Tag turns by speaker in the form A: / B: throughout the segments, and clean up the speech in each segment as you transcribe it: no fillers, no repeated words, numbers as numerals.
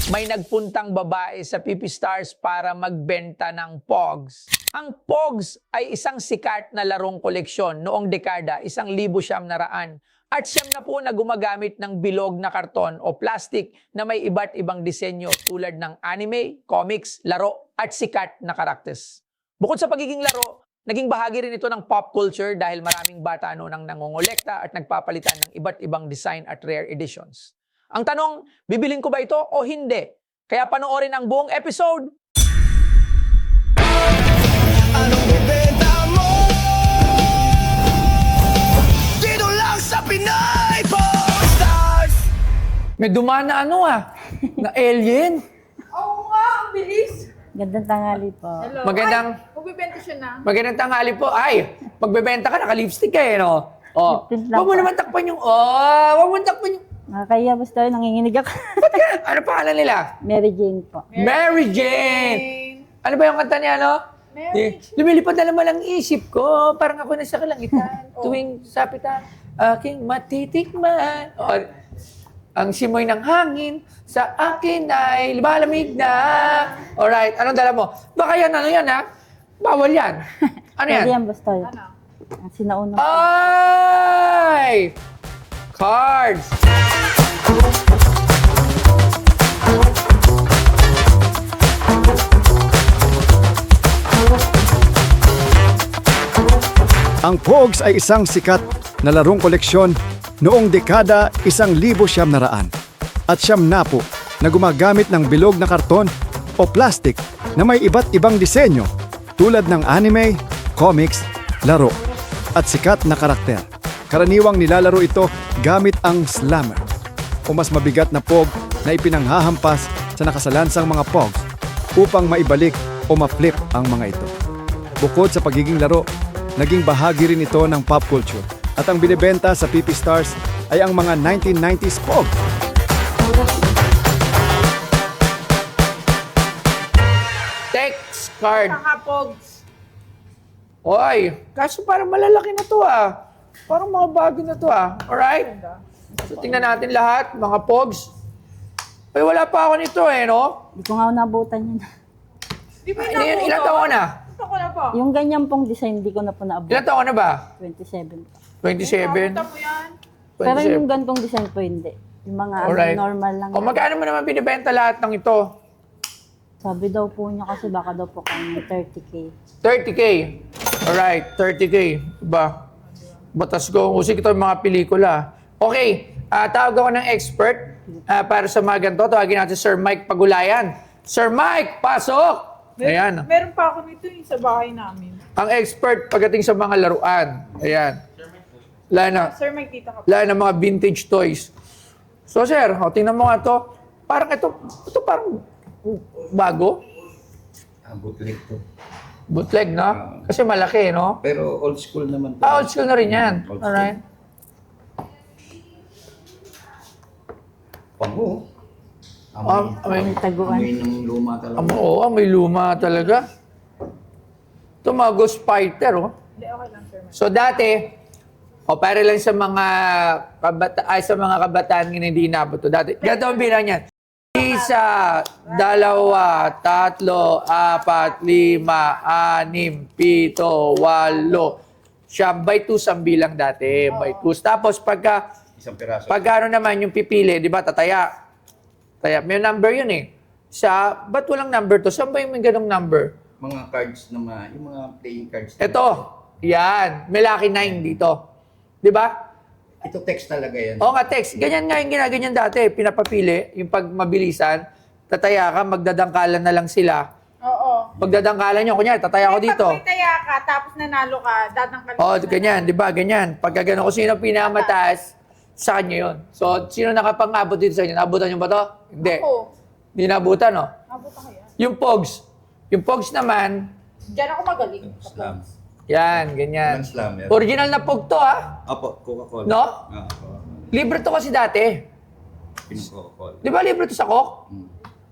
A: May nagpuntang babae sa PP Stars para magbenta ng Pogs. Ang Pogs ay isang sikat na larong koleksyon noong dekada 1900 at siyam na po na gumagamit ng bilog na karton o plastic na may iba't ibang disenyo tulad ng anime, comics, laro at sikat na karaktes. Bukod sa pagiging laro, naging bahagi rin ito ng pop culture dahil maraming bata noon ang nangongolekta at nagpapalitan ng iba't ibang design at rare editions. Ang tanong, bibilin ko ba ito o hindi? Kaya panoorin ang buong episode.
B: Anong bibenta mo? Dito lang sa Pinay Stars!
A: May dumaan na na alien.
C: Oo nga, ang bilis.
D: Gandang tanghali po.
C: Hello.
A: Magandang-
C: Ay, magbibenta siya na.
A: Magandang tanghali po. Ay, magbebenta ka, naka-lipstick ka no? Oh,
D: Lipstick lang
A: huwag mo
D: po.
A: naman takpan yung, huwag mo takpan yung,
D: Nakakaya basta nanginginig ako.
A: ano pangalan nila?
D: Mary Jane po.
A: Mary Jane! Ano ba yung kanta niya, no?
C: Mary
A: Lumilipad na naman ang isip ko, parang ako nasa kalangitan, tuwing sapitan, aking matitikman. Oh, ang simoy ng hangin sa akin ay lumalamig na. Alright, anong dala mo? Baka yan, ano yan, ha? Bawal yan. Ano yan?
D: Pwede yan basta.
C: Ano?
D: Ang sinauna po.
A: Ay! Cards!
E: Ang Pogs ay isang sikat na larong koleksyon noong dekada 1900 at siyam na po na gumagamit ng bilog na karton o plastic na may iba't ibang disenyo tulad ng anime, comics, laro at sikat na karakter. Karaniwang nilalaro ito gamit ang slammer o mas mabigat na Pog na ipinanghahampas sa nakasalansang mga Pogs upang maibalik o ma-flip ang mga ito. Bukod sa pagiging laro, naging bahagi rin ito ng pop culture at ang binibenta sa PP Stars ay ang mga 1990s Pog.
A: Text card.
C: Nakapogs.
A: Oy, kaso parang malalaki na to Parang mga bago na to Alright? So tingnan natin lahat, mga Pogs. Ay, wala pa ako nito no?
D: Hindi ko nga nabutan yun.
C: Di ba
A: Ilan taon ka na?
C: Gusto ko na po.
D: Yung ganyan pong design, hindi ko na po naabot.
A: Ilan taon ka na ba?
D: 27 po.
A: 27?
C: Nakita mo yan.
D: Pero
A: 27.
D: yung gantong design po hindi. Yung mga
A: Alright.
D: normal lang.
A: O magkano mo naman binibenta lahat ng ito?
D: Sabi daw po niya kasi baka daw po kami 30K.
A: 30K. Alright, 30K. Diba? Batas ko. Usik ito yung mga pelikula. Okay, tawag ako ng expert para sa mga ganito. Tawagin natin Sir Mike Pagulayan. Sir Mike, pasok! Ayan.
C: Meron pa ako nito yung sa bahay namin.
A: Ang expert pagdating sa mga laruan. Ayan. Lalo na,
C: Sir, may kita ka pa.
A: lalo na mga vintage toys. So sir, tingnan mo nga to. Parang ito parang bago.
F: Bootleg to.
A: Bootleg, no? Kasi malaki, no?
F: Pero old school naman to.
A: Old school na rin yan.
F: Old school.
A: Alright.
F: Pango.
A: Amoy,
D: Taguan.
F: Amoy ng luma talaga.
A: may luma talaga. Ito mga Ghost Fighter,
C: Hindi, okay lang, sir.
A: So dati, para lang sa mga sa mga kabataan na hindi inabot to. Dati, ganito ang bilang yan. 1, 2, 3, 4, 5, 6, 7, 8, 9, 10, 11, 12. By 2 ang bilang dati. By 2. Tapos
F: Isang piraso.
A: pag ano naman yung pipili, di ba, tataya. Taya. May number yun ba't walang number to? Saan ba yung may ganong number?
F: Mga cards na yung mga playing cards.
A: Ito. Yan. May lucky 9 dito. Di ba?
F: Ito text talaga yan.
A: Oo nga, text. Ganyan nga yung ginaganyan dati. Pinapapili, yung pag mabilisan, tataya ka, magdadangkalan na lang sila.
C: Oo.
A: Pagdadangkalan nyo, kunyari, tataya ko dito.
C: Pag may taya ka, tapos nanalo ka, dadangkalin
A: Oo,
C: ka na.
A: ganyan, di ba? Ganyan. Pagka gano'n, kung sino pinakamataas, sa kanya yun. So, sino nakapang-abot dito sa inyo? Nabutan nyo ba to? Hindi.
C: Oo.
A: Hindi nabutan, no?
C: Nabuta ka yan.
A: Yung Pogs. Yung Pogs naman,
C: Diyan ako magaling.
F: Slam.
A: yan, ganyan.
F: Walang slammer.
A: Original na Pog to,
F: Opo, Coca-Cola.
A: No?
F: Coca-Cola.
A: Libre to kasi dati.
F: Pin-Coca-Cola.
A: Di ba libre to sa Coke?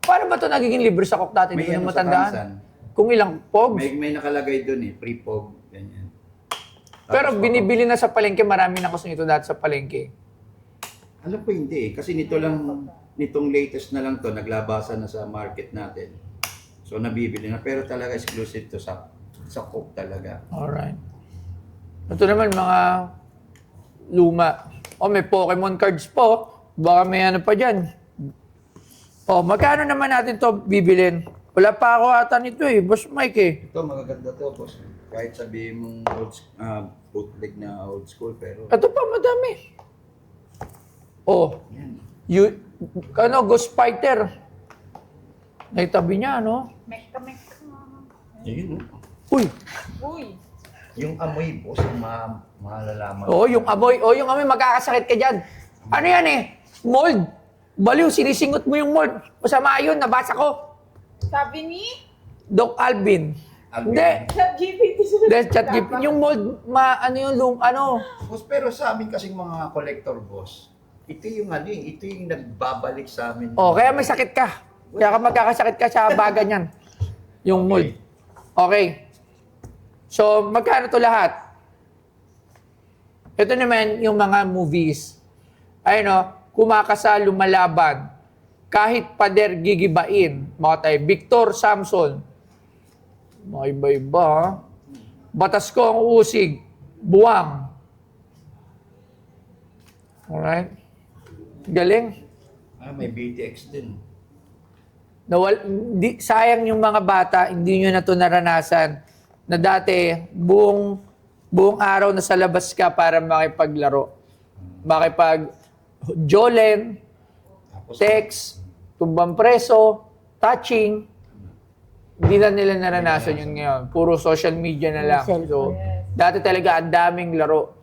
A: Paano ba to nagiging libre sa Coke dati? Hindi ko na
F: May ano sa
A: matandaan.
F: Tansan.
A: Kung ilang Pogs.
F: May nakalagay doon free pog, ganyan.
A: Pero
F: Tapos
A: binibili na sa palengke, marami na gusto nito dati sa palengke.
F: Alam ko hindi kasi nito lang nitong latest na lang to, naglabasan na sa market natin. So nabibili na, pero talaga exclusive to sa Coke talaga.
A: Alright. Ito naman mga luma. May Pokemon cards po. Baka may ano pa dyan. Magkano naman natin to bibilin? Wala pa ako ata nito Boss Mike
F: Ito magaganda to, boss. Kahit sabihin mong bootleg na old school, pero
A: Ito pa, madami.
F: yan.
A: Ghost Fighter. Naitabi niya, no?
C: Mekka.
F: Yun.
A: Uy!
C: Uy.
F: Yung amoy, boss, ang malalaman.
A: Yung amoy. Yung amoy, magkakasakit ka dyan. Ano yan Mold. Baliw, sinisingot mo yung mold. Masama yun, nabasa ko.
C: Sabi ni
A: Doc Alvin. Hindi.
C: ChatGPT.
A: ChatGPT. Yung mold,
F: Boss, pero sa amin kasing mga collector, boss, ito yung ito yung nagbabalik sa amin.
A: Kaya may sakit ka. Kaya ka magkakasakit ka sa baga niyan. Yung mold. Okay. So, magkano to lahat? Ito naman yung mga movies. Kumakasal, lumalaban. Kahit pader gigibain. Mga tayo, Victor Samson. Mga iba-iba, ha? Batas ko ang usig. Buwang. Alright. Galing.
F: May BTX din.
A: Sayang yung mga bata, hindi nyo na ito naranasan na dati, buong araw na sa labas ka para makipaglaro. Jolen,
F: Tapos,
A: text, tumbang preso, touching. Hindi na nila naranasan yun ngayon. Puro social media na lang. So, dati talaga ang daming laro.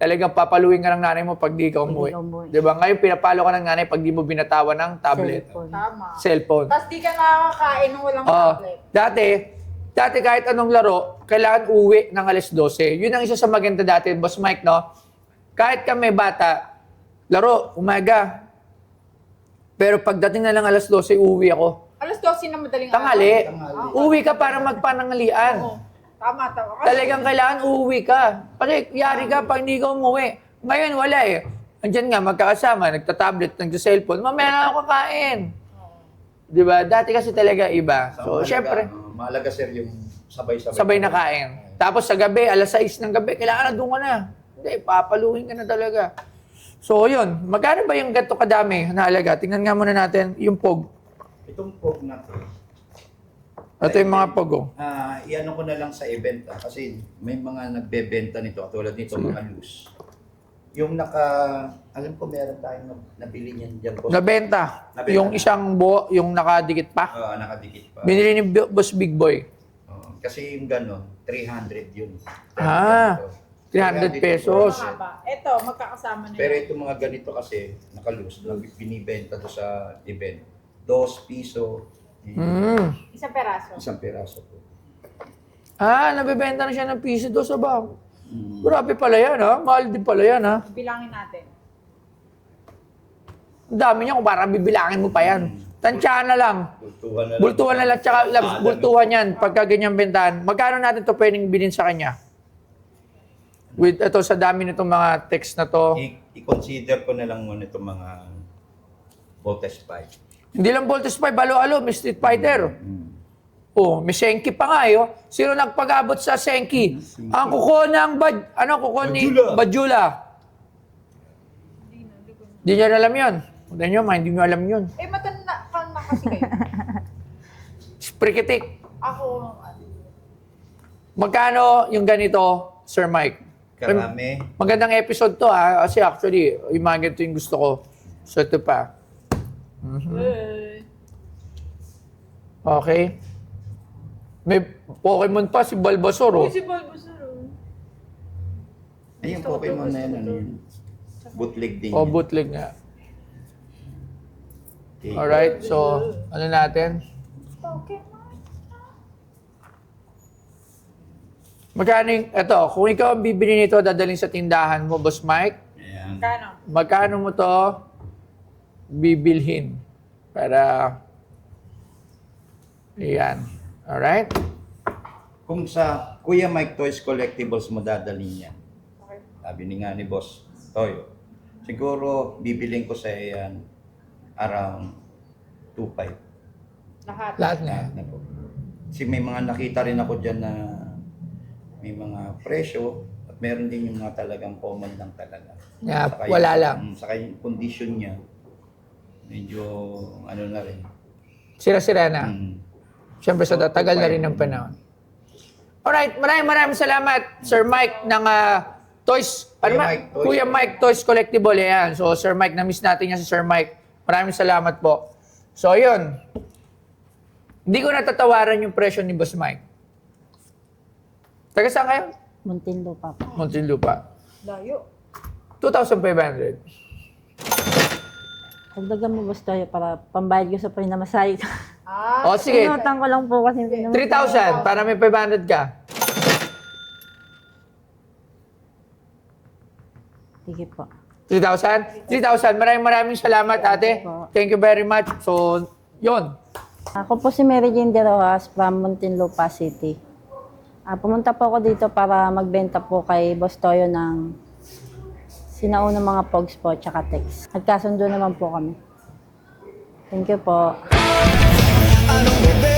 A: Talagang papaluin ka ng nanay mo pag di ka umuwi. Diba? Ngayon, pinapalo ka ng nanay pag di mo binatawan ng tablet.
C: Tama.
A: Cellphone.
C: Tapos di ka nakakain nung walang tablet.
A: Dati kahit anong laro, kailangan uwi ng alas 12. Yun ang isa sa maganda dati, Boss Mike, no? Kahit kami bata, laro, umaga. Pero pagdating na lang alas 12, uwi ako.
C: Alas 12 na madaling
A: Tanghali.
C: araw.
A: Uwi ka para magpanangalian.
C: Oo. Tama.
A: Talagang kailangan uuwi ka. Kasi yari ka pag hindi ka umuwi. Ngayon, wala Andiyan nga, magkakasama, nagtatablet, nagsa-cellphone, mamaya na ako kakain. Diba? Dati kasi talaga iba. So, syempre,
F: mahalaga, sir, yung sabay-sabay.
A: sabay na kain. Tapos sa gabi, alas 6 ng gabi, kailangan na doon ka na. Hindi, papaluhin ka na talaga. So, yun. Magkano ba yung gato kadami na halaga? Tingnan nga muna natin yung POG.
F: Itong Coke na to.
A: Ito yung mga POG.
F: Iano ko na lang sa event kasi may mga nagbebenta nito katulad nito mga loose. Yung alam ko meron tayong nabili niyan diyan, boss.
A: Nabenta.
F: Nabenta
A: Yung
F: na.
A: isang yung nakadikit pa.
F: Nakadikit pa.
A: Binili ni Boss Big Boy.
F: Kasi yung gano'n, 300 yun.
A: 300 pesos.
C: Mahaba. Ito, magkakasama na
F: Pero
C: yun.
F: itong mga ganito kasi, naka-loose, binibenta to sa event. 2 piso,
C: Isang peraso.
F: isang peraso po.
A: Nabibenta na siya ng piso doon sa bang. Grabe pala yan, ha? Mahal din pala yan, ha?
C: Bilangin natin.
A: Ang dami niya kung parang bibilangin mo pa yan. Tansyahan na lang.
F: Bultuhan na lang.
A: Bultuhan na lang, tsaka bultuhan yan pagka ganyang bentahan. Magkano natin to pwedeng bilhin sa kanya? With ito, sa dami nitong mga text na to.
F: I-consider ko na lang muna itong mga voltage pipe.
A: Hindi lang Voltes 5, alo-alo, may Street Fighter. May Senki pa nga, Sino nagpag-abot sa Senki? Ang kuko ng kuko ni Bajula. Hindi niya alam yun. Huwag nyo, hindi nyo alam yun.
C: Matanda ka na kasi kayo.
A: Sprikitik.
C: Ako,
A: Magkano yung ganito, Sir Mike?
F: Karami.
A: Magandang episode to, ha? Kasi actually, yung mga ganito yung gusto ko. So, ito pa. Okay. May Pokemon pa, si Bulbasaur,
C: si Bulbasaur.
F: Ayun, Pokemon na yan, ano yun? Bootleg din.
A: bootleg nga.
F: Okay.
A: Alright, so, ano natin?
C: Pokemon.
A: Magkano yung, eto, kung ikaw ang bibili nito, dadalhin sa tindahan mo, Boss Mike,
F: Ayan.
C: Kano?
A: magkano mo to bibilhin? Para, ayan. Alright?
F: Kung sa Kuya Mike Toys Collectibles mo dadalhin yan, sabi ni nga ni Boss Toyo, siguro bibiling ko sa yan around 2.5.
C: Lahat.
A: Lahat na.
F: Lahat na po. Kasi may mga nakita rin ako dyan na may mga presyo at meron din yung mga talagang common lang talaga.
A: Yeah,
F: Saka
A: wala
F: yung-
A: lang.
F: Saka yung condition niya, medyo ano na rin.
A: Sira-sira na.
F: Mm.
A: Siyempre sa tagal na rin ng panahon. Alright, maraming salamat, Sir Mike ng Toys. Kuya Mike Toys Collectible. Yan. So, Sir Mike, na-miss natin yan si Sir Mike. Maraming salamat po. So, yun. Hindi ko natatawaran yung presyo ni Boss Mike. Taga saan kayo?
D: Muntinlupa po.
A: Muntinlupa.
C: Layo.
A: 2,500.
D: Dagdagan mo gusto para pambayad ko sa pinamasahe ko.
C: Ah,
A: O, sige.
D: Pinutang ko lang po kasi yung pinamasahe.
A: 3,000 para may 500 ka.
D: Sige po.
A: 3,000? 3,000. Maraming salamat, ate. Thank you very much. So, yun.
D: Ako po si Mary Jane De Rojas from Muntinlupa City. Pumunta po ako dito para magbenta po kay Boss Toyo ng sinaunang mga pogs po tsaka text. Nagkasundo naman po kami. Thank you po.
B: Anong bibenta